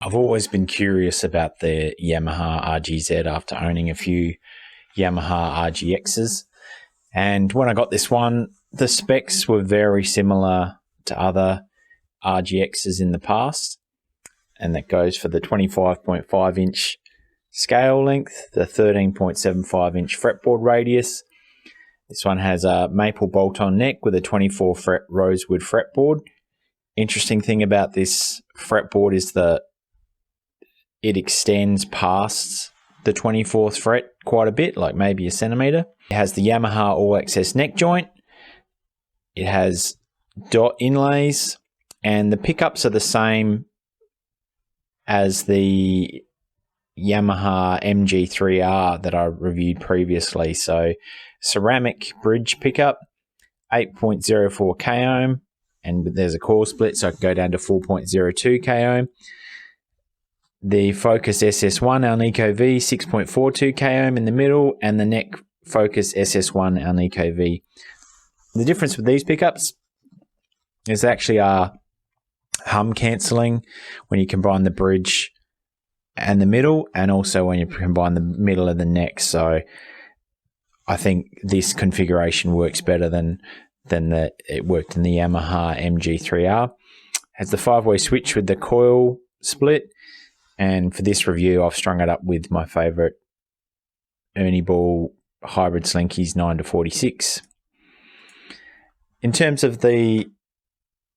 I've always been curious about the Yamaha RGZ after owning a few Yamaha RGXs. And when I got this one, the specs were very similar to other RGXs in the past. And that goes for the 25.5 inch scale length, the 13.75 inch fretboard radius. This one has a maple bolt-on neck with a 24 fret rosewood fretboard. Interesting thing about this fretboard is that it extends past the 24th fret quite a bit, like maybe a centimetre. It has the Yamaha all-access neck joint. It has dot inlays, and the pickups are the same as the Yamaha MG3R that I reviewed previously. So ceramic bridge pickup, 8.04 k ohm, and there's a core split, so I can go down to 4.02 k ohm. The Focus SS1 Alnico V, 6.42 k ohm in the middle, and the neck Focus SS1 Alnico V. The difference with these pickups is they actually are hum cancelling when you combine the bridge and the middle, and also when you combine the middle of the neck. So I think this configuration works better than it worked in the Yamaha MG3R. Has the 5-way switch with the coil split. And for this review, I've strung it up with my favourite Ernie Ball hybrid Slinkies 9-46. In terms of the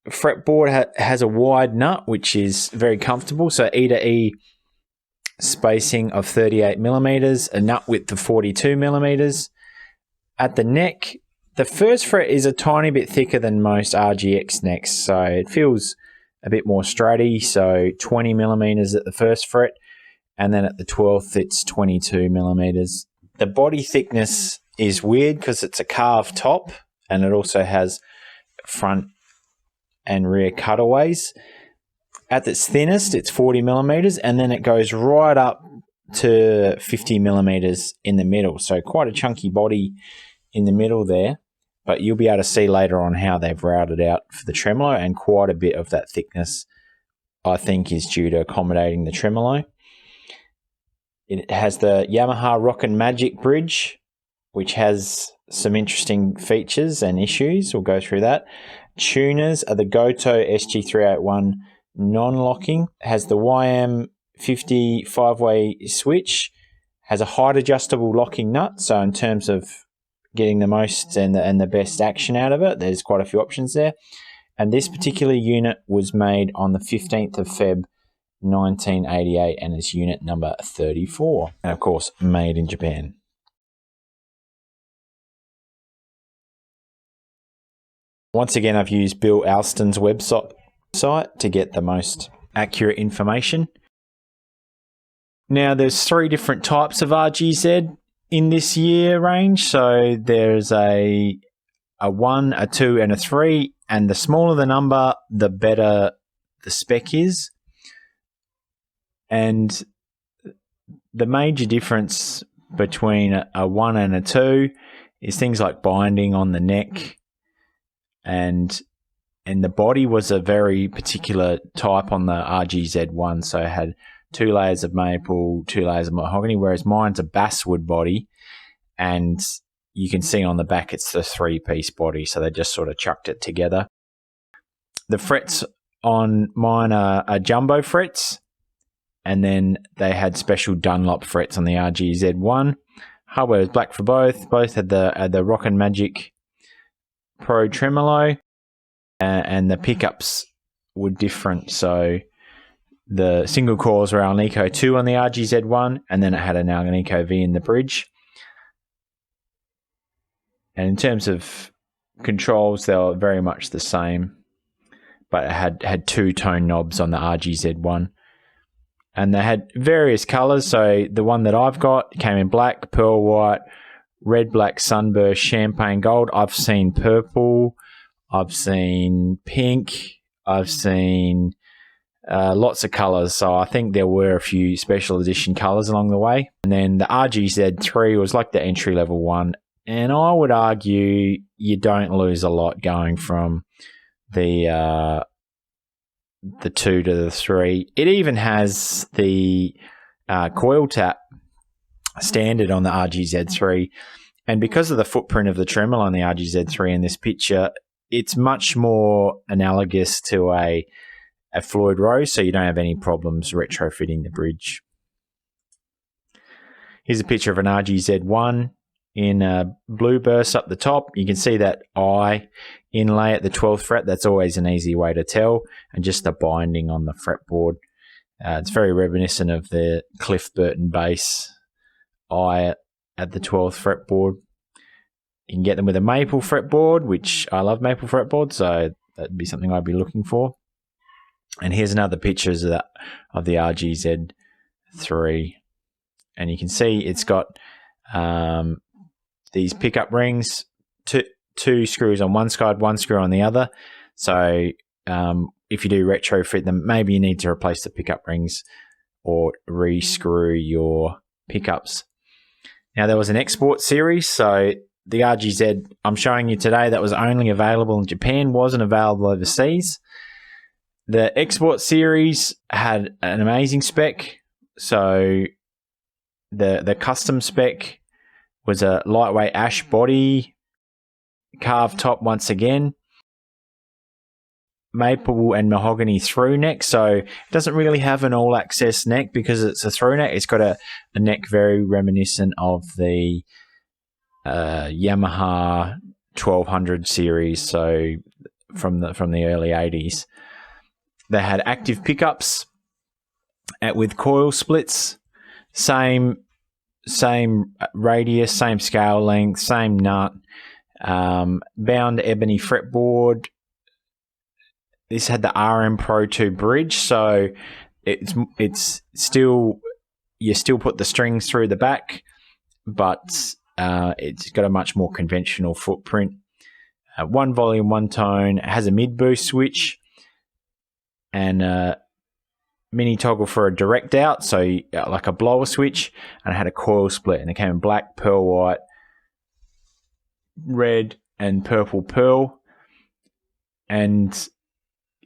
fretboard, has a wide nut, which is very comfortable. So E to E spacing of 38 millimeters, a nut width of 42 millimeters. At the neck, the first fret is a tiny bit thicker than most RGX necks, so it feels a bit more stratty, so 20 millimeters at the first fret, and then at the 12th it's 22 millimeters. The body thickness is weird because it's a carved top, and it also has front and rear cutaways. At its thinnest, it's 40 millimeters, and then it goes right up to 50 millimeters in the middle, so quite a chunky body in the middle there. But you'll be able to see later on how they've routed out for the tremolo, and quite a bit of that thickness, I think, is due to accommodating the tremolo. It has the Yamaha Rockin' Magic bridge, which has some interesting features and issues. We'll go through that. Tuners are the Goto SG381 non-locking. It has the YM50 5-way switch. Has a height adjustable locking nut, so in terms of getting the most and the best action out of it, there's quite a few options there. And this particular unit was made on the 15th of Feb 1988 and is unit number 34, and of course made in Japan. Once again, I've used Bill Alston's website to get the most accurate information. Now, there's 3 different types of RGZ in this year range. So there's a 1, a 2, and a 3, and the smaller the number, the better the spec is. And the major difference between a 1 and a 2 is things like binding on the neck, and the body was a very particular type on the RGZ-1, so it had 2 layers of maple, 2 layers of mahogany, whereas mine's a basswood body, and you can see on the back it's the 3-piece body, so they just sort of chucked it together. The frets on mine are jumbo frets, and then they had special Dunlop frets on the RGZ-1. Hardware was black for both. Both had the Rockin' Magic Pro tremolo, and the pickups were different, so the single coils were Alnico 2 on the RGZ-1, and then it had an Alnico V in the bridge. And in terms of controls, they were very much the same, but it had 2 tone knobs on the RGZ-1. And they had various colours, so the one that I've got came in black, pearl white, red, black, sunburst, champagne gold. I've seen purple, I've seen pink, I've seen lots of colours, so I think there were a few special edition colours along the way. And then the RGZ-3 was like the entry-level one, and I would argue you don't lose a lot going from the the 2 to the 3. It even has the coil tap standard on the RGZ-3. And because of the footprint of the tremel on the RGZ-3 in this picture, it's much more analogous to a Floyd Rose, so you don't have any problems retrofitting the bridge. Here's a picture of an RGZ-1 in a blue burst up the top. You can see that I inlay at the 12th fret. That's always an easy way to tell, and just the binding on the fretboard. It's very reminiscent of the Cliff Burton bass I at the 12th fretboard. You can get them with a maple fretboard, which I love maple fretboard, so that'd be something I'd be looking for. And here's another picture of the RGZ-3. And you can see it's got these pickup rings, two screws on one side, one screw on the other. So if you do retrofit them, maybe you need to replace the pickup rings or re-screw your pickups. Now, there was an export series, so the RGZ I'm showing you today that was only available in Japan wasn't available overseas. The export series had an amazing spec. So the custom spec was a lightweight ash body, carved top once again, maple and mahogany through neck. So it doesn't really have an all access neck because it's a through neck. It's got a neck very reminiscent of the Yamaha 1200 series, so from the early 80s. They had active pickups with coil splits, same radius, same scale length, same nut, bound ebony fretboard. This had the RM Pro 2 bridge, so it's still, you still put the strings through the back, but it's got a much more conventional footprint. One volume, one tone. It has a mid boost switch and a mini toggle for a direct out, so like a blower switch, and it had a coil split, and it came in black, pearl white, red, and purple pearl. And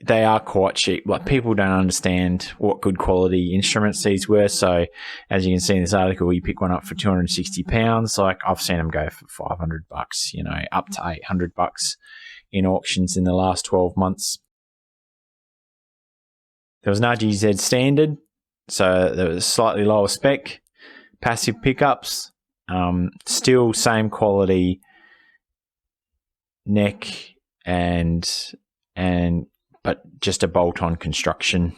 they are quite cheap. Like, people don't understand what good quality instruments these were. So as you can see in this article, you pick one up for £260. Like, I've seen them go for $500, you know, up to $800 in auctions in the last 12 months. There was an RGZ standard, so there was slightly lower spec, passive pickups, still same quality neck and but just a bolt-on construction.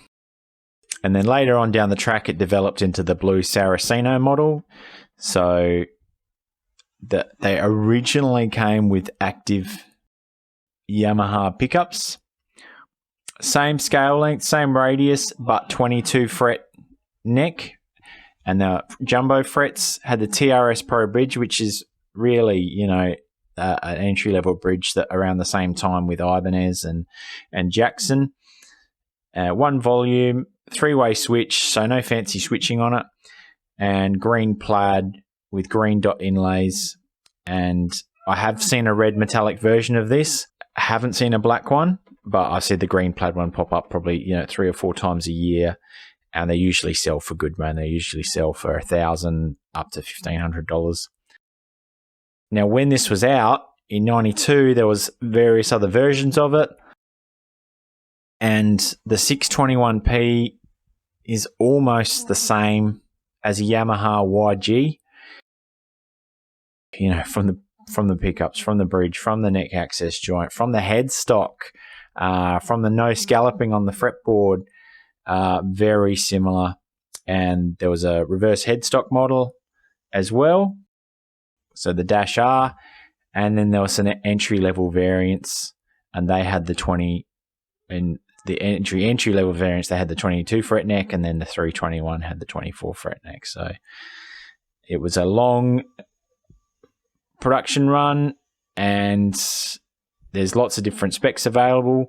And then later on down the track, it developed into the blue Saraceno model. So they originally came with active Yamaha pickups. Same scale length, same radius, but 22 fret neck. And the jumbo frets had the TRS Pro bridge, which is really, you know, an entry-level bridge that around the same time with Ibanez and Jackson. One volume, three-way switch, so no fancy switching on it, and green plaid with green dot inlays. And I have seen a red metallic version of this. I haven't seen a black one, but I see the green plaid one pop up probably, you know, 3 or 4 times a year, and they usually sell for good, man. They usually sell for $1,000 up to $1,500. Now, when this was out in '92, there was various other versions of it, and the 621P is almost the same as a Yamaha YG. You know, from the pickups, from the bridge, from the neck access joint, from the headstock, from the no scalloping on the fretboard, very similar. And there was a reverse headstock model as well. So the Dash R, and then there was an entry-level variants, and they had the 20, and the entry-level variants, they had the 22 fret neck, and then the 321 had the 24 fret neck. So it was a long production run, and there's lots of different specs available,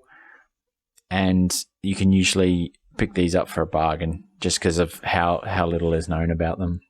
and you can usually pick these up for a bargain just because of how little is known about them.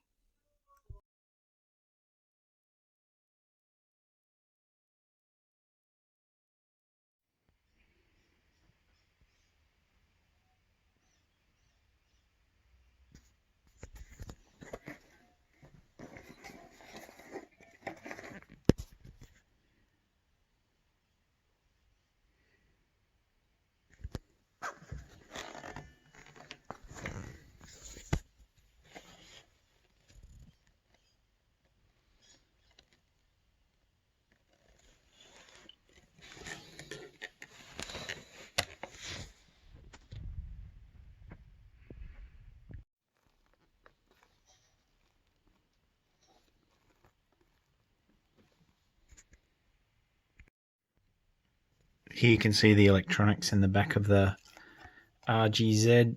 Here you can see the electronics in the back of the RGZ.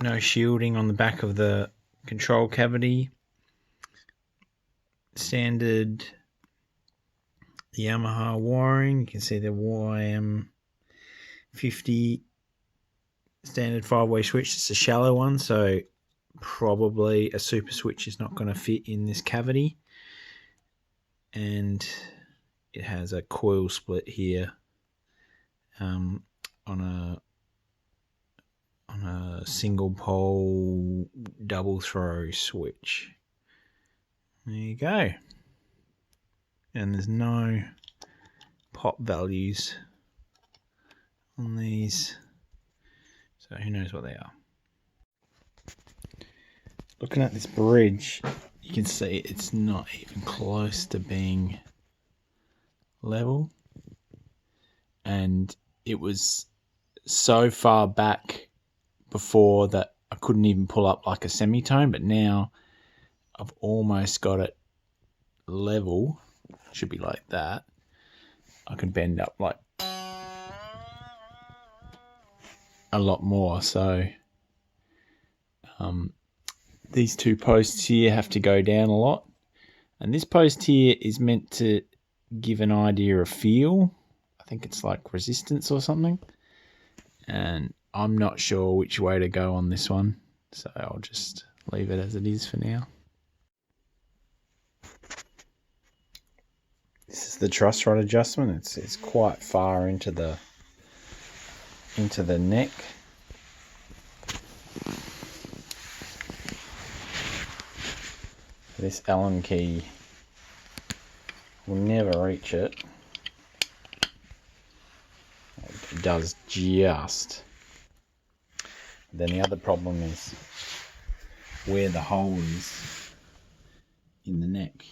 No shielding on the back of the control cavity. Standard Yamaha wiring. You can see the YM50 standard 5-way switch. It's a shallow one, so probably a super switch is not going to fit in this cavity. And it has a coil split here on a single pole double throw switch. There you go. And there's no pop values on these, so who knows what they are. Looking at this bridge, you can see it's not even close to being level, and it was so far back before that I couldn't even pull up like a semitone, but now I've almost got it level. Should be like that. I can bend up like a lot more, so these two posts here have to go down a lot, and this post here is meant to give an idea of feel. I think it's like resistance or something, and I'm not sure which way to go on this one, so I'll just leave it as it is for now. This is the truss rod adjustment. It's quite far into the neck. This Allen key will never reach it. It does just. Then the other problem is where the hole is in the neck.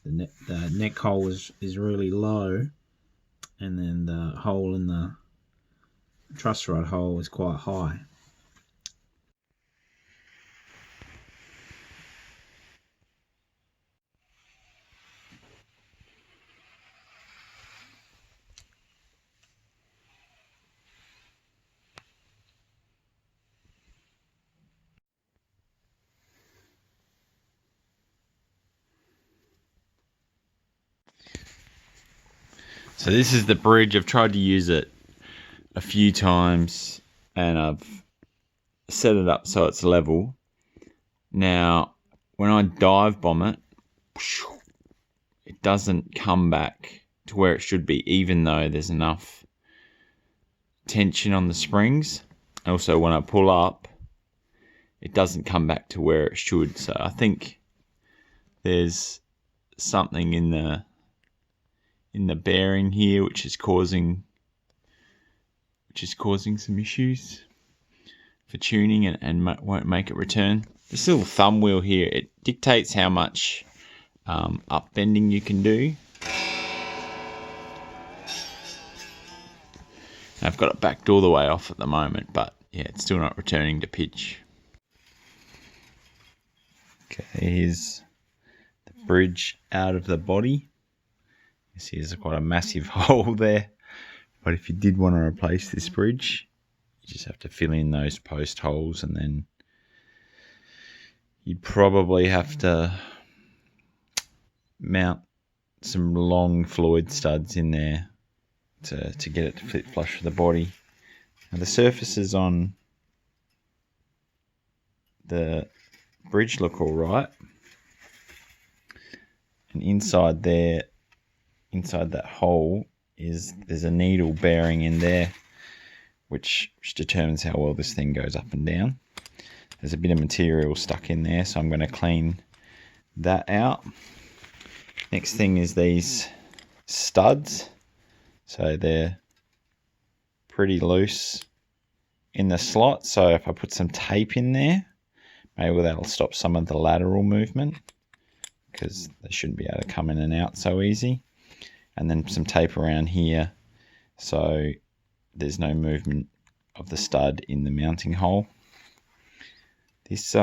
The neck hole is really low, and then the hole in the truss rod hole is quite high. So this is the bridge. I've tried to use it a few times and I've set it up so it's level. Now, when I dive bomb it, it doesn't come back to where it should be, even though there's enough tension on the springs. And also when I pull up, it doesn't come back to where it should. So I think there's something in the bearing here which is causing some issues for tuning and won't make it return. This little thumb wheel here, it dictates how much upbending you can do. I've got it backed all the way off at the moment, but yeah, it's still not returning to pitch. Okay, here's the bridge out of the body. You see there's quite a massive hole there, but if you did want to replace this bridge, you just have to fill in those post holes, and then you'd probably have to mount some long Floyd studs in there to get it to fit flush with the body. Now the surfaces on the bridge look all right, and inside there, inside that hole, there's a needle bearing in there which determines how well this thing goes up and down. There's a bit of material stuck in there, so I'm going to clean that out. Next thing is these studs. So they're pretty loose in the slot, so if I put some tape in there, maybe that'll stop some of the lateral movement, because they shouldn't be able to come in and out so easy. And then some tape around here so there's no movement of the stud in the mounting hole. This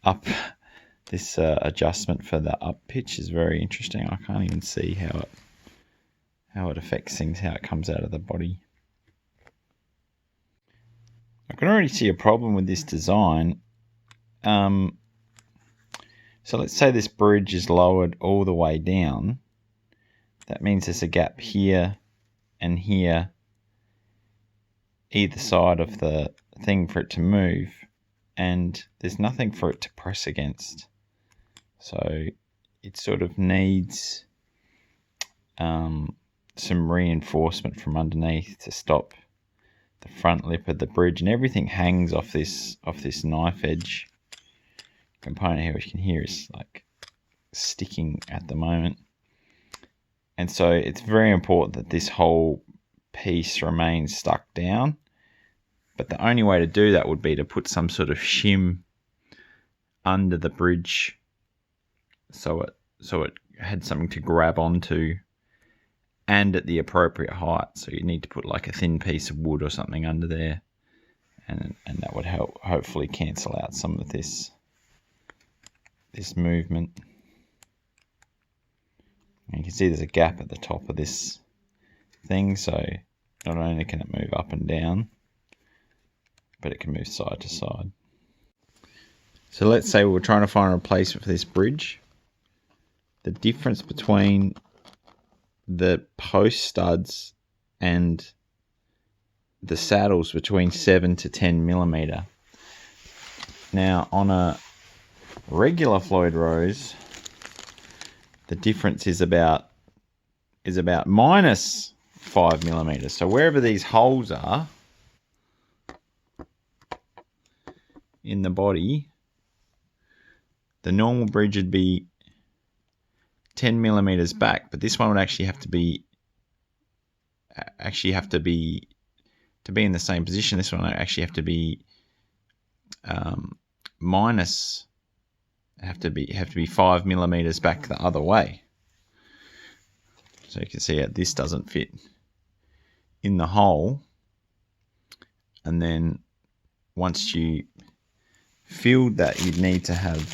up this adjustment for the up pitch is very interesting. I can't even see how it affects things, how it comes out of the body. I can already see a problem with this design. So let's say this bridge is lowered all the way down. That means there's a gap here and here, either side of the thing for it to move, and there's nothing for it to press against. So it sort of needs some reinforcement from underneath to stop the front lip of the bridge, and everything hangs off this knife edge component here, which you can hear is like sticking at the moment. And so it's very important that this whole piece remains stuck down. But the only way to do that would be to put some sort of shim under the bridge so it had something to grab onto and at the appropriate height. So you need to put like a thin piece of wood or something under there, and that would help hopefully cancel out some of this movement. And you can see there's a gap at the top of this thing, so not only can it move up and down, but it can move side to side. So let's say we're trying to find a replacement for this bridge. The difference between the post studs and the saddles between 7 to 10 millimeter. Now on a regular Floyd Rose, the difference is about minus 5 millimeters. So wherever these holes are in the body, the normal bridge would be 10 millimeters back, but this one would actually have to be to be in the same position. This one would actually have to be minus, have to be 5 millimeters back the other way. So you can see how this doesn't fit in the hole, and then once you filled that, you'd need to have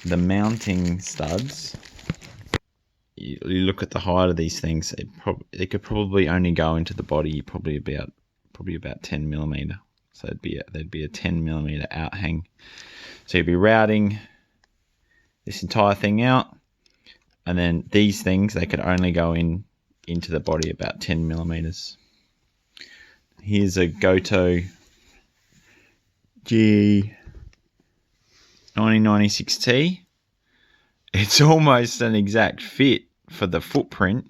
the mounting studs. You look at the height of these things, it could probably only go into the body probably about 10 millimeter. So there'd be a 10 millimeter outhang. So you'd be routing this entire thing out, and then these things, they could only go into the body about 10 millimeters. Here's a Goto G1996T. It's almost an exact fit for the footprint,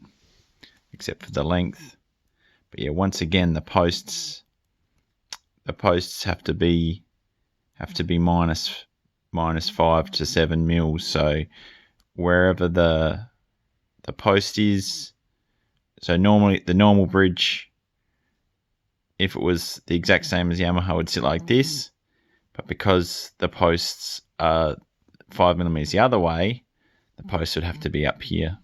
except for the length. But yeah, once again, the posts have to be minus 5 to 7 mils. So wherever the post is, so normally the normal bridge, if it was the exact same as Yamaha, would sit like this. But because the posts are 5 millimeters the other way, the post would have to be up here.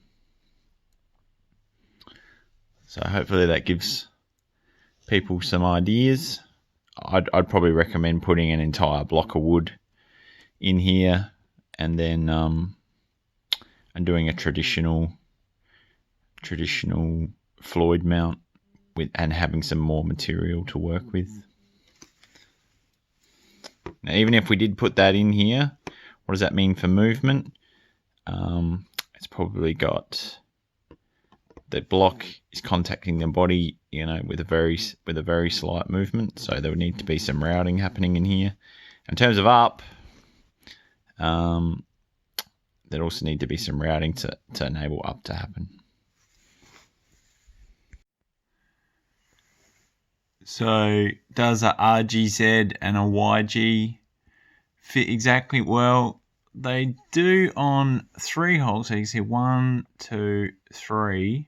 So hopefully that gives people some ideas. I'd probably recommend putting an entire block of wood in here, and then and doing a traditional Floyd mount with, and having some more material to work with. Now, even if we did put that in here, what does that mean for movement? It's probably got the block is contacting the body, with a very slight movement. So there would need to be some routing happening in here. In terms of up, there also need to be some routing to enable up to happen. So does a RGZ and a YG fit exactly? Well, they do on 3 holes. So you can see 1, 2, 3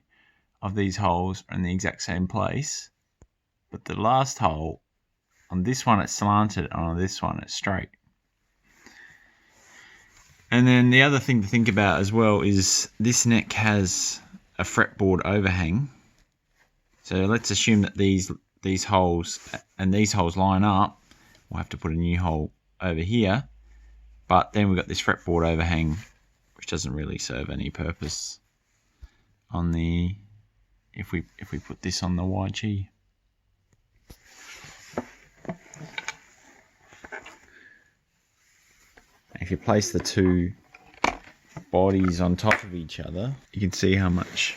of these holes are in the exact same place. But the last hole, on this one it's slanted, and on this one it's straight. And then the other thing to think about as well is this neck has a fretboard overhang. So let's assume that these holes and these holes line up. We'll have to put a new hole over here. But then we've got this fretboard overhang, which doesn't really serve any purpose on the, if we put this on the YG. If you place the two bodies on top of each other, you can see how much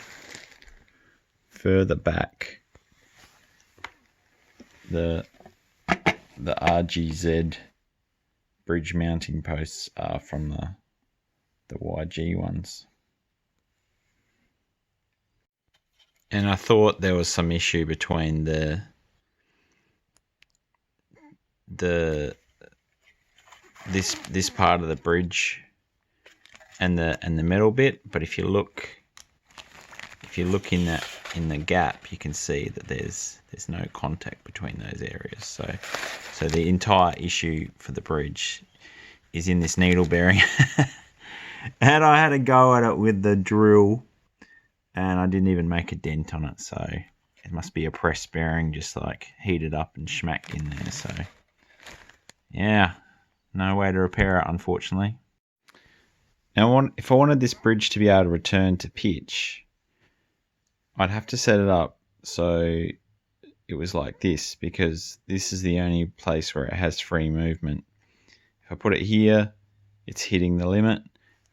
further back the RGZ bridge mounting posts are from the YG ones. And I thought there was some issue between this part of the bridge and the metal bit, but if you look in the gap, you can see that there's no contact between those areas. So the entire issue for the bridge is in this needle bearing. And I had a go at it with the drill, and I didn't even make a dent on it. So it must be a press bearing, just like heated up and smacked in there. So yeah, no way to repair it, unfortunately. Now, if I wanted this bridge to be able to return to pitch, I'd have to set it up so it was like this, because this is the only place where it has free movement. If I put it here, it's hitting the limit.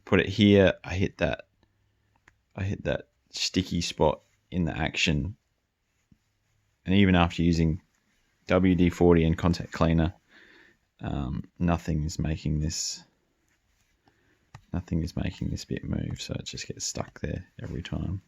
Put it here, I hit that sticky spot in the action. And even after using WD-40 and contact cleaner, nothing is making this bit move, so it just gets stuck there every time.